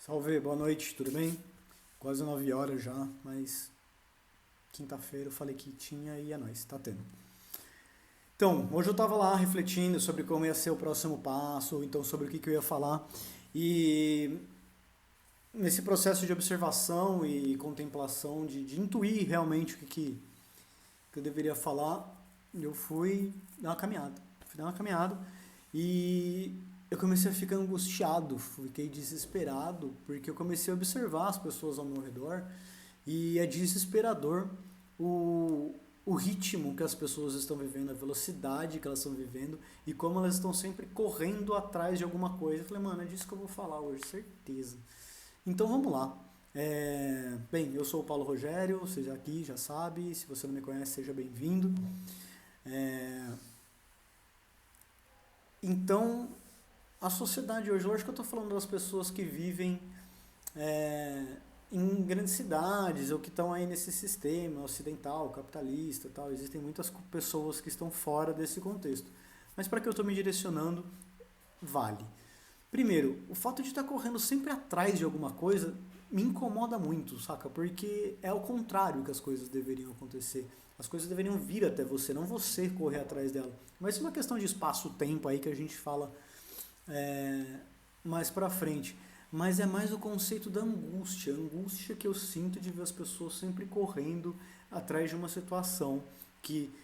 Salve, boa noite, tudo bem? Quase 9 horas já, mas quinta-feira eu falei que tinha e é nóis, tá tendo. Então, hoje eu tava lá refletindo sobre como ia ser o próximo passo, então sobre o que eu ia falar. E nesse processo de observação e contemplação, de intuir realmente que eu deveria falar, eu fui dar uma caminhada. Fui dar uma caminhada e eu comecei a ficar angustiado, fiquei desesperado, porque eu comecei a observar as pessoas ao meu redor e é desesperador o ritmo que as pessoas estão vivendo, a velocidade que elas estão vivendo e como elas estão sempre correndo atrás de alguma coisa. Eu falei, mano, é disso que eu vou falar hoje, certeza. Então vamos lá. Bem, eu sou o Paulo Rogério, você já aqui já sabe, se você não me conhece, seja bem-vindo. É, então, a sociedade hoje, lógico que eu estou falando das pessoas que vivem é, em grandes cidades ou que estão aí nesse sistema ocidental, capitalista e tal. Existem muitas pessoas que estão fora desse contexto. Mas para que eu estou me direcionando, vale. Primeiro, o fato de estar correndo sempre atrás de alguma coisa me incomoda muito, saca? Porque é o contrário que as coisas deveriam acontecer. As coisas deveriam vir até você, não você correr atrás dela. Mas isso é uma questão de espaço-tempo aí que a gente fala é, mais pra frente. Mas é mais o conceito da angústia, a angústia que eu sinto de ver as pessoas sempre correndo atrás de uma situação que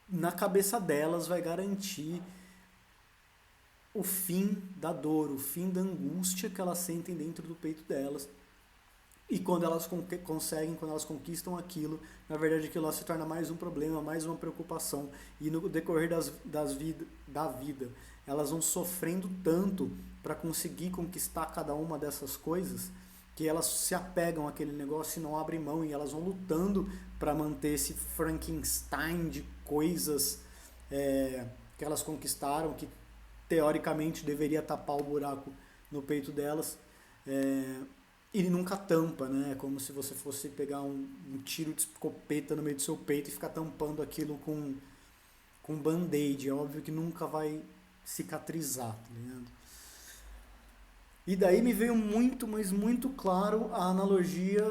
na cabeça delas vai garantir o fim da dor, o fim da angústia que elas sentem dentro do peito delas. E quando elas conseguem, quando elas conquistam aquilo, na verdade aquilo lá se torna mais um problema, mais uma preocupação. E no decorrer da vida, elas vão sofrendo tanto para conseguir conquistar cada uma dessas coisas, que elas se apegam àquele negócio e não abrem mão, e elas vão lutando para manter esse Frankenstein de coisas que elas conquistaram, que teoricamente deveria tapar o buraco no peito delas. É, ele nunca tampa, né? É como se você fosse pegar um tiro de escopeta no meio do seu peito e ficar tampando aquilo com band-aid. É óbvio que nunca vai cicatrizar, tá ligado? E daí me veio muito, mas muito claro a analogia,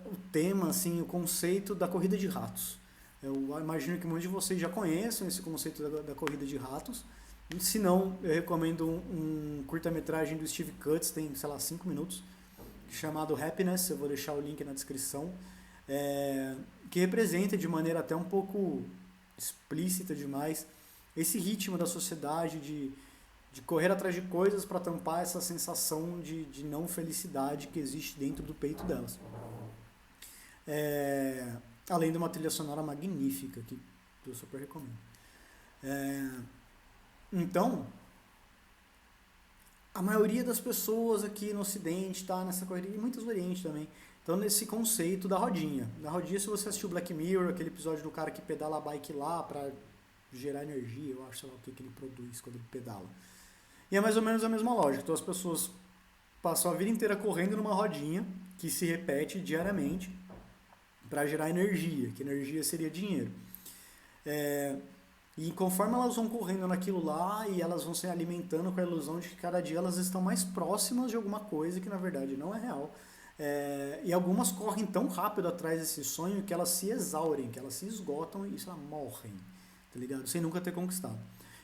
o tema, assim, o conceito da corrida de ratos. Eu imagino que muitos de vocês já conheçam esse conceito da corrida de ratos. Se não, eu recomendo um curta-metragem do Steve Cutts, tem, sei lá, 5 minutos, chamado Happiness, eu vou deixar o link na descrição, que representa de maneira até um pouco explícita demais esse ritmo da sociedade de correr atrás de coisas para tampar essa sensação de não felicidade que existe dentro do peito delas. Além de uma trilha sonora magnífica, que eu super recomendo. É, então, a maioria das pessoas aqui no Ocidente está nessa corrida, e muitas no Oriente também, estão nesse conceito da rodinha. Na rodinha, se você assistiu Black Mirror, aquele episódio do cara que pedala a bike lá para gerar energia, eu acho, sei lá o que ele produz quando ele pedala. E é mais ou menos a mesma lógica. Então as pessoas passam a vida inteira correndo numa rodinha que se repete diariamente para gerar energia, que energia seria dinheiro. É, e conforme elas vão correndo naquilo lá e elas vão se alimentando com a ilusão de que cada dia elas estão mais próximas de alguma coisa que na verdade não é real. E algumas correm tão rápido atrás desse sonho que elas se exaurem, que elas se esgotam e sei lá, morrem, tá ligado? Sem nunca ter conquistado.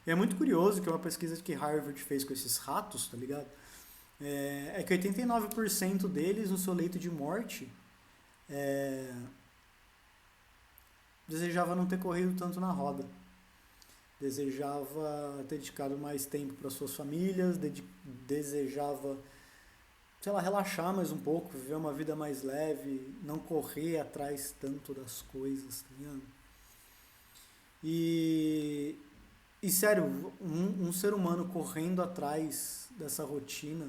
E é muito curioso que uma pesquisa que Harvard fez com esses ratos, tá ligado? Que 89% deles no seu leito de morte é, desejava não ter corrido tanto na roda. Desejava ter dedicado mais tempo para suas famílias, desejava, sei lá, relaxar mais um pouco, viver uma vida mais leve, não correr atrás tanto das coisas, tá ligado? E, e sério, um ser humano correndo atrás dessa rotina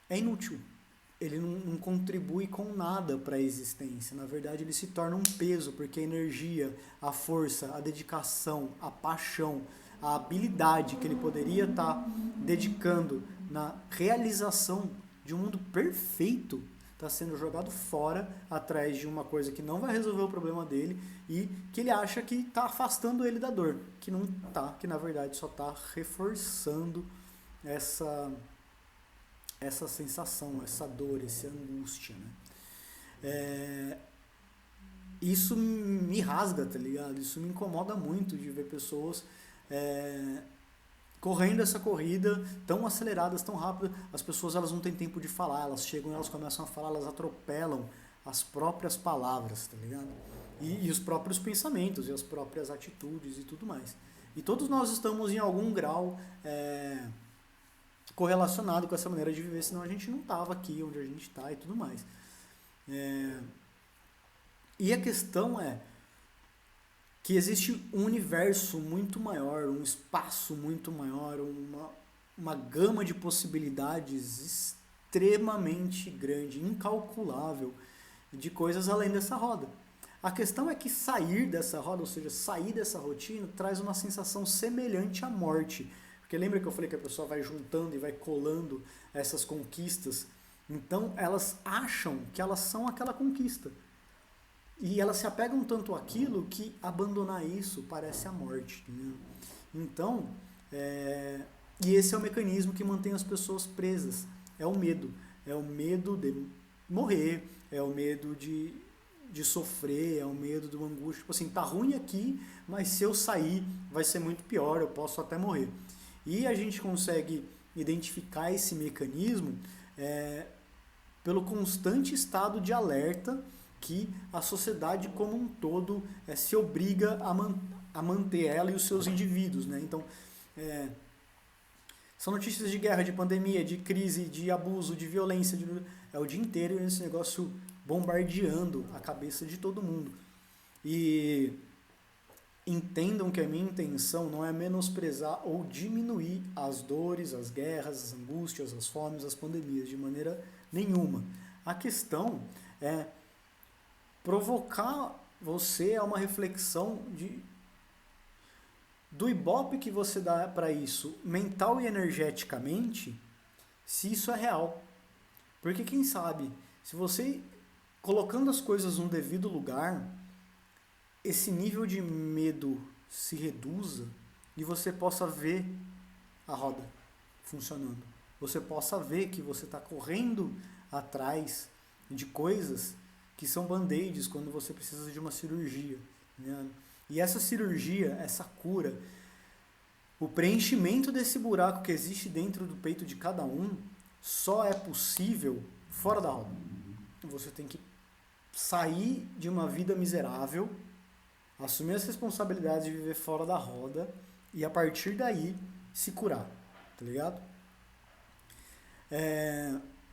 é inútil. Ele não contribui com nada para a existência. Na verdade, ele se torna um peso, porque a energia, a força, a dedicação, a paixão, a habilidade que ele poderia estar dedicando na realização de um mundo perfeito está sendo jogado fora atrás de uma coisa que não vai resolver o problema dele e que ele acha que está afastando ele da dor, que não está, que na verdade só está reforçando essa sensação, essa dor, essa angústia, né? Isso me rasga, tá ligado? Isso me incomoda muito de ver pessoas correndo essa corrida tão aceleradas, tão rápidas. As pessoas elas não têm tempo de falar, elas chegam, elas começam a falar, elas atropelam as próprias palavras, tá ligado? E os próprios pensamentos, e as próprias atitudes e tudo mais. E todos nós estamos em algum grau correlacionado com essa maneira de viver, senão a gente não tava aqui onde a gente está e tudo mais. E a questão é que existe um universo muito maior, um espaço muito maior, uma gama de possibilidades extremamente grande, incalculável, de coisas além dessa roda. A questão é que sair dessa roda, ou seja, sair dessa rotina, traz uma sensação semelhante à morte. Porque lembra que eu falei que a pessoa vai juntando e vai colando essas conquistas? Então elas acham que elas são aquela conquista. E elas se apegam tanto àquilo que abandonar isso parece a morte. Entendeu? Então, e esse é o mecanismo que mantém as pessoas presas. É o medo. É o medo de morrer, é o medo de sofrer, é o medo do angústia. Tipo assim, tá ruim aqui, mas se eu sair vai ser muito pior, eu posso até morrer. E a gente consegue identificar esse mecanismo pelo constante estado de alerta que a sociedade como um todo se obriga a manter ela e os seus indivíduos. Né? Então, são notícias de guerra, de pandemia, de crise, de abuso, de violência. É o dia inteiro esse negócio bombardeando a cabeça de todo mundo. E entendam que a minha intenção não é menosprezar ou diminuir as dores, as guerras, as angústias, as fomes, as pandemias, de maneira nenhuma. A questão é provocar você a uma reflexão do ibope que você dá para isso, mental e energeticamente, se isso é real. Porque quem sabe, se você colocando as coisas no devido lugar, esse nível de medo se reduza e você possa ver a roda funcionando. Você possa ver que você está correndo atrás de coisas que são band-aids quando você precisa de uma cirurgia. Né? E essa cirurgia, essa cura, o preenchimento desse buraco que existe dentro do peito de cada um só é possível fora da roda. Você tem que sair de uma vida miserável, assumir as responsabilidades de viver fora da roda e a partir daí se curar, tá ligado?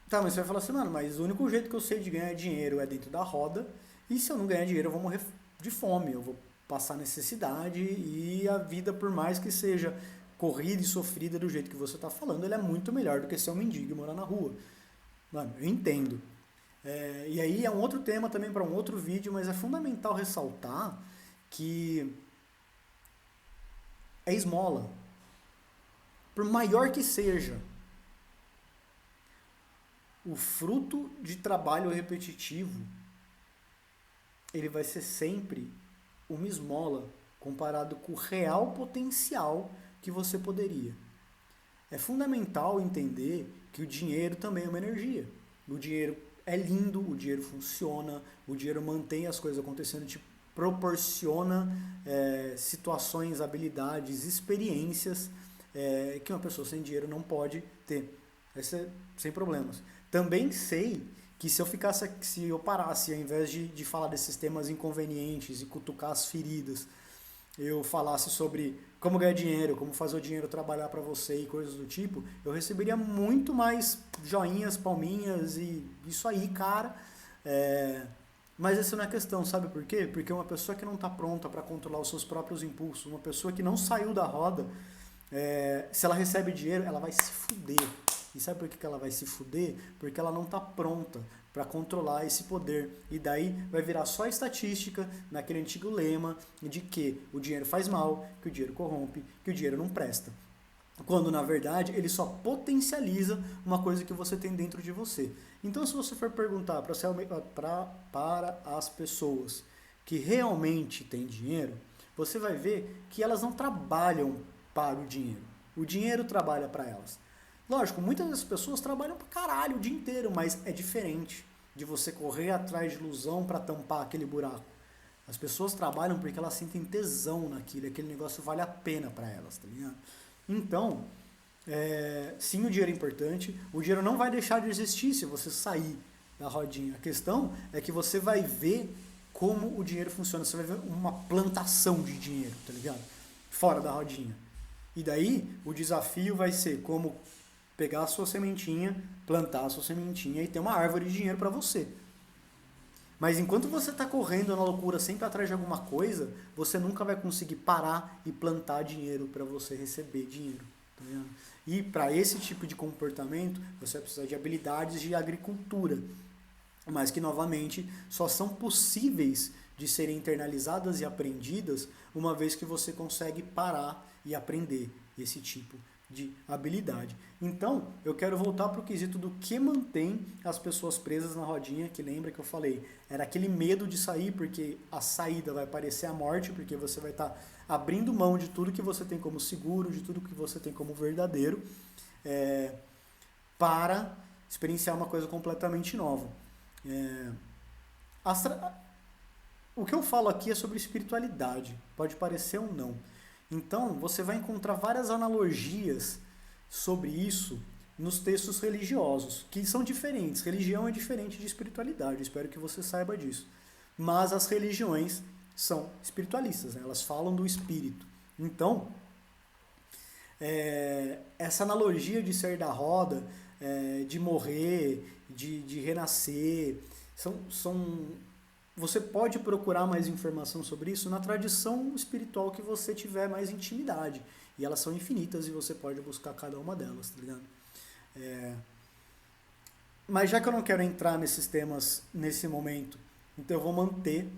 Tá, mas você vai falar assim, mano, mas o único jeito que eu sei de ganhar dinheiro é dentro da roda e se eu não ganhar dinheiro eu vou morrer de fome, eu vou passar necessidade e a vida, por mais que seja corrida e sofrida do jeito que você tá falando, ele é muito melhor do que ser um mendigo e morar na rua. Mano, eu entendo. E aí é um outro tema também para um outro vídeo, mas é fundamental ressaltar que é esmola. Por maior que seja, o fruto de trabalho repetitivo, ele vai ser sempre uma esmola comparado com o real potencial que você poderia. É fundamental entender que o dinheiro também é uma energia. O dinheiro é lindo, o dinheiro funciona, o dinheiro mantém as coisas acontecendo, te proporciona situações, habilidades, experiências que uma pessoa sem dinheiro não pode ter. Sem problemas. Também sei que se eu parasse, ao invés de falar desses temas inconvenientes e cutucar as feridas, eu falasse sobre como ganhar dinheiro, como fazer o dinheiro trabalhar para você e coisas do tipo, eu receberia muito mais joinhas, palminhas e isso aí, cara. Mas essa não é a questão, sabe por quê? Porque uma pessoa que não está pronta para controlar os seus próprios impulsos, uma pessoa que não saiu da roda, se ela recebe dinheiro, ela vai se fuder. E sabe por que ela vai se fuder? Porque ela não está pronta para controlar esse poder. E daí vai virar só estatística naquele antigo lema de que o dinheiro faz mal, que o dinheiro corrompe, que o dinheiro não presta. Quando, na verdade, ele só potencializa uma coisa que você tem dentro de você. Então, se você for perguntar para as pessoas que realmente têm dinheiro, você vai ver que elas não trabalham para o dinheiro. O dinheiro trabalha para elas. Lógico, muitas das pessoas trabalham pra caralho o dia inteiro, mas é diferente de você correr atrás de ilusão para tampar aquele buraco. As pessoas trabalham porque elas sentem tesão naquilo, aquele negócio vale a pena para elas, tá ligado? Então, sim, o dinheiro é importante, o dinheiro não vai deixar de existir se você sair da rodinha. A questão é que você vai ver como o dinheiro funciona, você vai ver uma plantação de dinheiro, tá ligado? Fora da rodinha. E daí, o desafio vai ser como pegar a sua sementinha, plantar a sua sementinha e ter uma árvore de dinheiro para você. Mas enquanto você está correndo na loucura sempre atrás de alguma coisa, você nunca vai conseguir parar e plantar dinheiro para você receber dinheiro. Tá vendo? E para esse tipo de comportamento, você vai precisar de habilidades de agricultura, mas que novamente só são possíveis de serem internalizadas e aprendidas uma vez que você consegue parar e aprender esse tipo de habilidade. Então, eu quero voltar para o quesito do que mantém as pessoas presas na rodinha, que lembra que eu falei, era aquele medo de sair, porque a saída vai parecer a morte, porque você vai estar abrindo mão de tudo que você tem como seguro, de tudo que você tem como verdadeiro, para experienciar uma coisa completamente nova. O que eu falo aqui é sobre espiritualidade, pode parecer ou não. Então, você vai encontrar várias analogias sobre isso nos textos religiosos, que são diferentes. Religião é diferente de espiritualidade, espero que você saiba disso. Mas as religiões são espiritualistas, né? Elas falam do espírito. Então, essa analogia de sair da roda, de morrer, de renascer, você pode procurar mais informação sobre isso na tradição espiritual que você tiver mais intimidade. E elas são infinitas e você pode buscar cada uma delas, tá ligado? Mas já que eu não quero entrar nesses temas nesse momento, então eu vou manter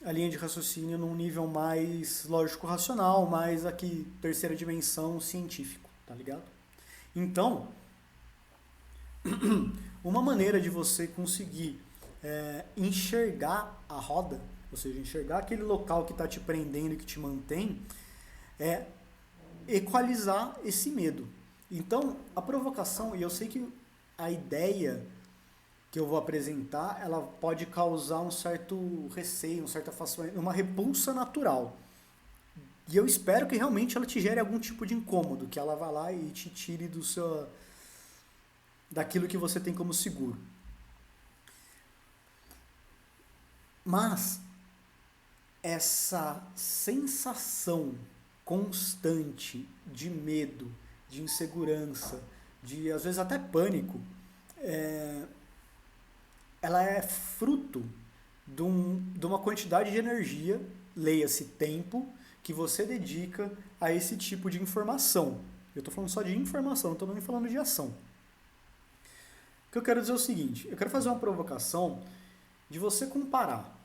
a linha de raciocínio num nível mais lógico-racional, mais aqui, terceira dimensão, científico, tá ligado? Então, uma maneira de você conseguir enxergar a roda, ou seja, enxergar aquele local que está te prendendo e que te mantém, é equalizar esse medo. Então, a provocação, e eu sei que a ideia que eu vou apresentar, ela pode causar um certo receio, um certo afastamento, uma repulsa natural. E eu espero que realmente ela te gere algum tipo de incômodo, que ela vá lá e te tire daquilo que você tem como seguro. Mas essa sensação constante de medo, de insegurança, de às vezes até pânico, ela é fruto de uma quantidade de energia, leia-se tempo, que você dedica a esse tipo de informação. Eu estou falando só de informação, não estou nem falando de ação. O que eu quero dizer é o seguinte, eu quero fazer uma provocação de você comparar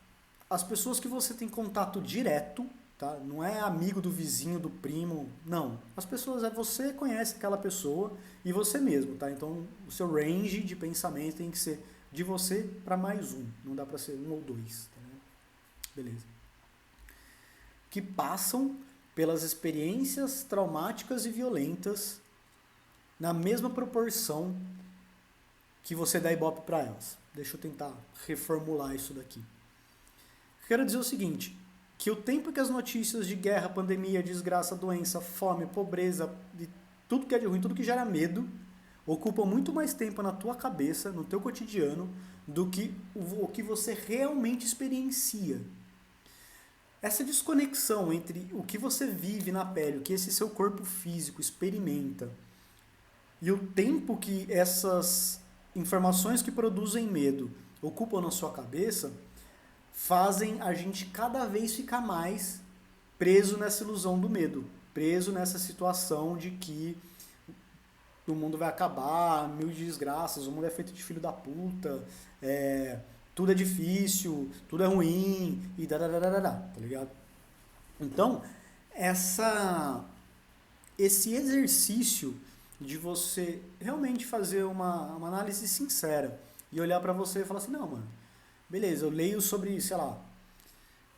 as pessoas que você tem contato direto, tá? Não é amigo do vizinho, do primo, não. As pessoas, você conhece aquela pessoa e você mesmo, tá? Então, o seu range de pensamento tem que ser de você para mais um, não dá para ser um ou dois, tá? Beleza. Que passam pelas experiências traumáticas e violentas na mesma proporção que você dá ibope para elas. Deixa eu tentar reformular isso daqui. Quero dizer o seguinte, que o tempo que as notícias de guerra, pandemia, desgraça, doença, fome, pobreza, de tudo que é de ruim, tudo que gera medo, ocupam muito mais tempo na tua cabeça, no teu cotidiano, do que o que você realmente experiencia. Essa desconexão entre o que você vive na pele, o que esse seu corpo físico experimenta, e o tempo que essas informações que produzem medo ocupam na sua cabeça, fazem a gente cada vez ficar mais preso nessa ilusão do medo, preso nessa situação de que o mundo vai acabar, mil desgraças, o mundo é feito de filho da puta, tudo é difícil, tudo é ruim, e tá ligado? Então, esse exercício de você realmente fazer uma análise sincera e olhar pra você e falar assim, não, mano, beleza, eu leio sobre, sei lá,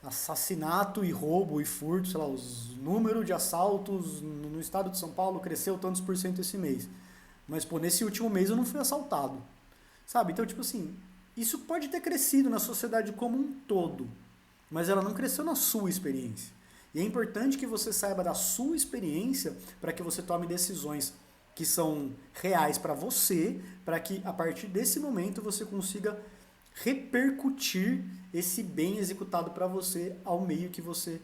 assassinato e roubo e furto, sei lá, os números de assaltos no estado de São Paulo cresceu tantos por cento esse mês. Mas, pô, nesse último mês eu não fui assaltado. Sabe? Então, tipo assim, isso pode ter crescido na sociedade como um todo, mas ela não cresceu na sua experiência. E é importante que você saiba da sua experiência para que você tome decisões que são reais para você, para que a partir desse momento você consiga repercutir esse bem executado para você ao meio que você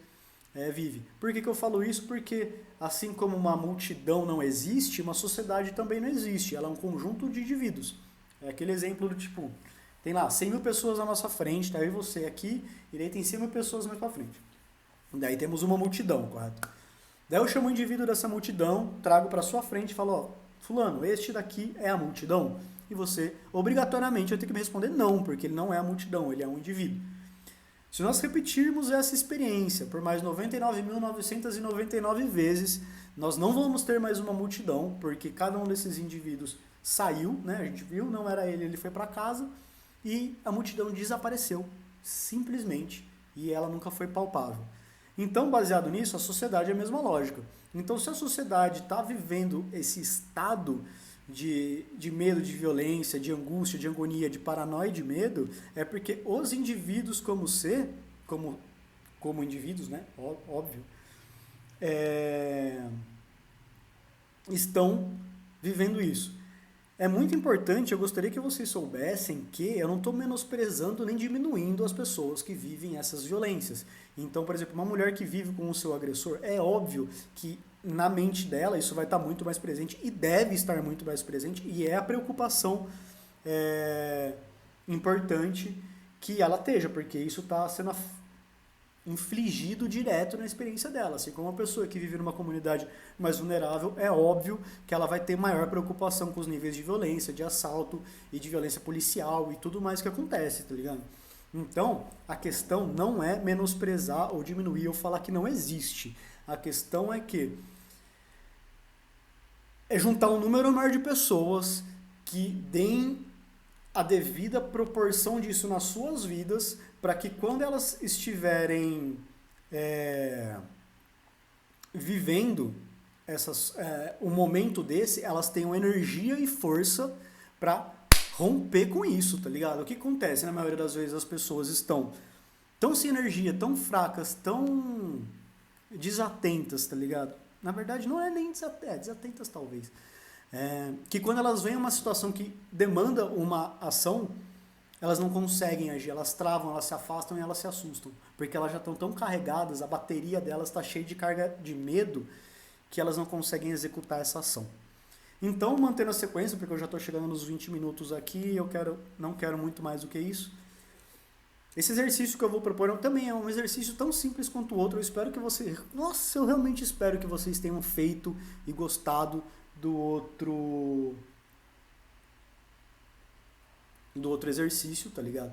vive. Por que eu falo isso? Porque assim como uma multidão não existe, uma sociedade também não existe. Ela é um conjunto de indivíduos. É aquele exemplo do tipo, tem lá 100 mil pessoas na nossa frente, tá eu e você aqui, e daí tem 100 mil pessoas mais pra frente. Daí temos uma multidão, correto? Daí eu chamo o indivíduo dessa multidão, trago para sua frente e falo, ó, fulano, este daqui é a multidão? E você, obrigatoriamente, vai ter que me responder não, porque ele não é a multidão, ele é um indivíduo. Se nós repetirmos essa experiência por mais 99.999 vezes, nós não vamos ter mais uma multidão, porque cada um desses indivíduos saiu, né? A gente viu, não era ele, ele foi para casa e a multidão desapareceu, simplesmente, e ela nunca foi palpável. Então, baseado nisso, a sociedade é a mesma lógica. Então, se a sociedade está vivendo esse estado de medo, de violência, de angústia, de agonia, de paranoia e de medo, é porque os indivíduos como indivíduos, né? Óbvio, estão vivendo isso. É muito importante, eu gostaria que vocês soubessem que eu não estou menosprezando nem diminuindo as pessoas que vivem essas violências. Então, por exemplo, uma mulher que vive com o seu agressor, é óbvio que na mente dela isso vai estar muito mais presente e deve estar muito mais presente, e é a preocupação importante que ela esteja, porque isso está sendo infligido direto na experiência dela. Assim como uma pessoa que vive numa comunidade mais vulnerável, é óbvio que ela vai ter maior preocupação com os níveis de violência, de assalto e de violência policial e tudo mais que acontece, tá ligado? Então, a questão não é menosprezar ou diminuir ou falar que não existe. A questão é que é juntar um número maior de pessoas que deem a devida proporção disso nas suas vidas, para que quando elas estiverem vivendo um momento desse, elas tenham energia e força para romper com isso, tá ligado? O que acontece na maioria das vezes? As pessoas estão tão sem energia, tão fracas, tão desatentas, tá ligado? Na verdade, não é nem desatentas talvez. Que quando elas veem uma situação que demanda uma ação, elas não conseguem agir, elas travam, elas se afastam e elas se assustam, porque elas já estão tão carregadas, a bateria delas está cheia de carga de medo, que elas não conseguem executar essa ação. Então, mantendo a sequência, porque eu já estou chegando nos 20 minutos aqui, não quero muito mais do que isso. Esse exercício que eu vou propor também é um exercício tão simples quanto o outro. Eu espero que vocês... Nossa, eu realmente espero que vocês tenham feito e gostado do outro exercício, tá ligado?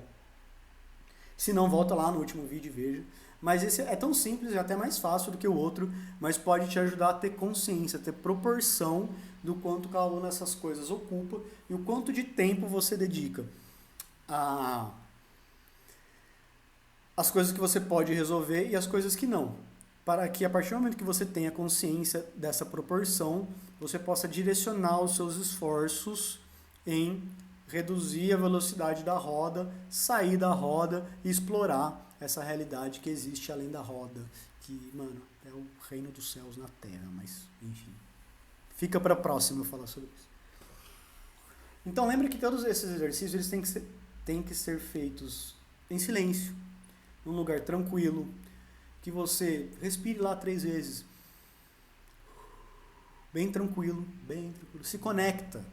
Se não, volta lá no último vídeo e veja. Mas esse é tão simples e até mais fácil do que o outro, mas pode te ajudar a ter consciência, a ter proporção do quanto cada uma dessas coisas ocupa e o quanto de tempo você dedica as coisas que você pode resolver e as coisas que não. Para que a partir do momento que você tenha consciência dessa proporção, você possa direcionar os seus esforços em reduzir a velocidade da roda, sair da roda e explorar essa realidade que existe além da roda, que, mano, é o reino dos céus na terra, mas, enfim. Fica para próxima eu falar sobre isso. Então, lembre que todos esses exercícios eles têm que ser feitos em silêncio, num lugar tranquilo, que você respire lá 3 vezes, bem tranquilo, se conecta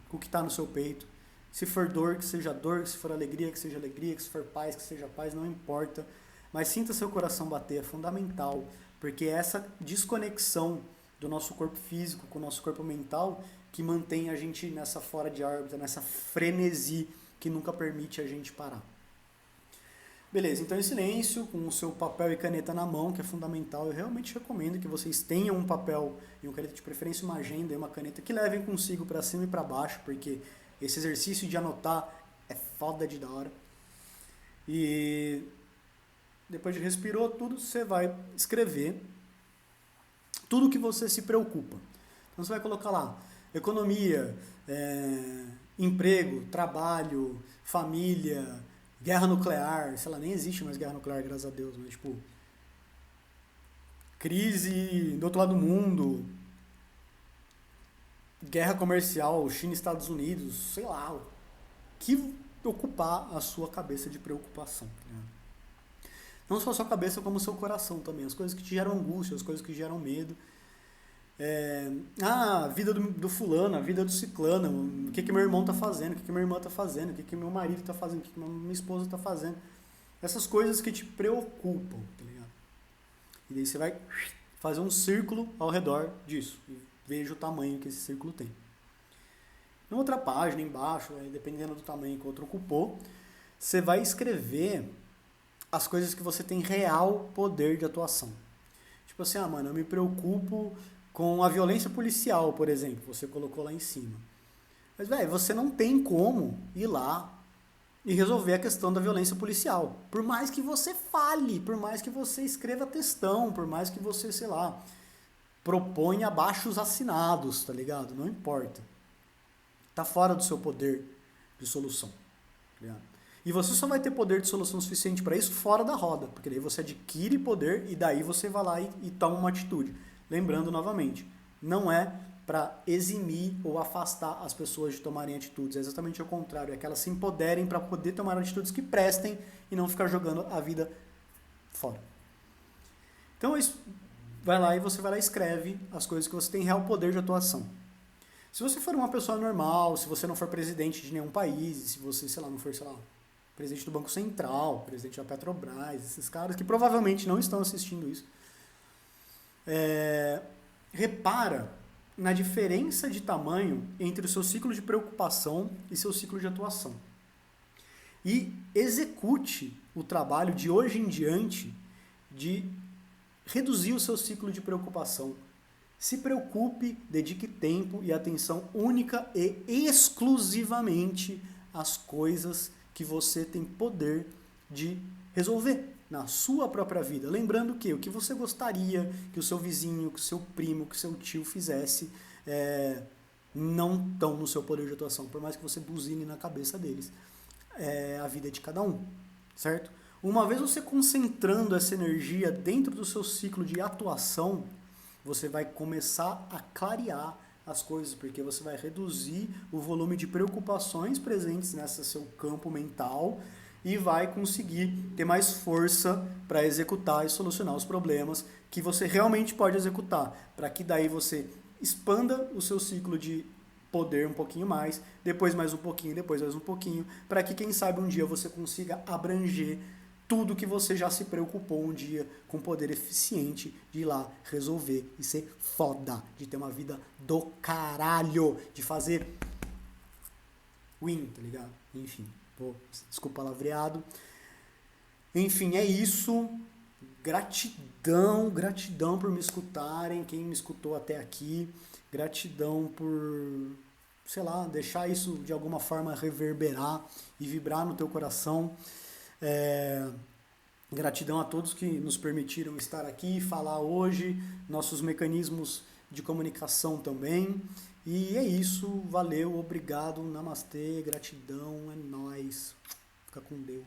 com o que está no seu peito. Se for dor, que seja dor, se for alegria, que seja alegria, que se for paz, que seja paz, não importa. Mas sinta seu coração bater, é fundamental, porque é essa desconexão do nosso corpo físico com o nosso corpo mental que mantém a gente nessa fora de órbita, nessa frenesi que nunca permite a gente parar. Beleza, então em silêncio, com o seu papel e caneta na mão, que é fundamental, eu realmente recomendo que vocês tenham um papel e uma caneta, de preferência uma agenda e uma caneta, que levem consigo para cima e para baixo, porque esse exercício de anotar é foda de da hora. E depois de respirou tudo, você vai escrever tudo que você se preocupa. Então você vai colocar lá, economia, emprego, trabalho, família, guerra nuclear, sei lá, nem existe mais guerra nuclear, graças a Deus, mas tipo, crise do outro lado do mundo, guerra comercial, China e Estados Unidos, sei lá, o que ocupar a sua cabeça de preocupação. Né? Não só a sua cabeça, como o seu coração também, as coisas que te geram angústia, as coisas que geram medo. A vida do fulano, a vida do ciclano, o que que meu irmão tá fazendo, o que que minha irmã tá fazendo, o que que meu marido tá fazendo, o que que minha esposa tá fazendo. Essas coisas que te preocupam, tá ligado? E daí você vai fazer um círculo ao redor disso e veja o tamanho que esse círculo tem. Na outra página, embaixo, dependendo do tamanho que o outro ocupou, você vai escrever as coisas que você tem real poder de atuação. Tipo assim, mano, eu me preocupo com a violência policial, por exemplo, você colocou lá em cima. Mas, velho, você não tem como ir lá e resolver a questão da violência policial. Por mais que você fale, por mais que você escreva textão, por mais que você, sei lá, proponha abaixos assinados, tá ligado? Não importa. Tá fora do seu poder de solução, tá ligado? E você só vai ter poder de solução suficiente para isso fora da roda, porque daí você adquire poder e daí você vai lá e toma uma atitude. Lembrando novamente, não é para eximir ou afastar as pessoas de tomarem atitudes, é exatamente o contrário, é que elas se empoderem para poder tomar atitudes que prestem e não ficar jogando a vida fora. Então vai lá e você vai lá e escreve as coisas que você tem real poder de atuação. Se você for uma pessoa normal, se você não for presidente de nenhum país, se você, sei lá, não for, sei lá, presidente do Banco Central, presidente da Petrobras, esses caras que provavelmente não estão assistindo isso, repara na diferença de tamanho entre o seu ciclo de preocupação e seu ciclo de atuação. E execute o trabalho de hoje em diante de reduzir o seu ciclo de preocupação. Se preocupe, dedique tempo e atenção única e exclusivamente às coisas que você tem poder de resolver na sua própria vida. Lembrando que o que você gostaria que o seu vizinho, que o seu primo, que o seu tio fizesse, não estão no seu poder de atuação, por mais que você buzine na cabeça deles. A vida é de cada um, certo? Uma vez você concentrando essa energia dentro do seu ciclo de atuação, você vai começar a clarear as coisas, porque você vai reduzir o volume de preocupações presentes nesse seu campo mental e vai conseguir ter mais força para executar e solucionar os problemas que você realmente pode executar, para que daí você expanda o seu ciclo de poder um pouquinho mais, depois mais um pouquinho, depois mais um pouquinho, para que quem sabe um dia você consiga abranger tudo que você já se preocupou um dia com poder eficiente de ir lá resolver e ser foda, de ter uma vida do caralho, de fazer win, tá ligado? Enfim, desculpa o palavreado. Enfim, é isso. Gratidão, gratidão por me escutarem, quem me escutou até aqui. Gratidão por, sei lá, deixar isso de alguma forma reverberar e vibrar no teu coração. Gratidão a todos que nos permitiram estar aqui, falar hoje, nossos mecanismos de comunicação também. E é isso, valeu, obrigado, namastê, gratidão, é nóis. Fica com Deus.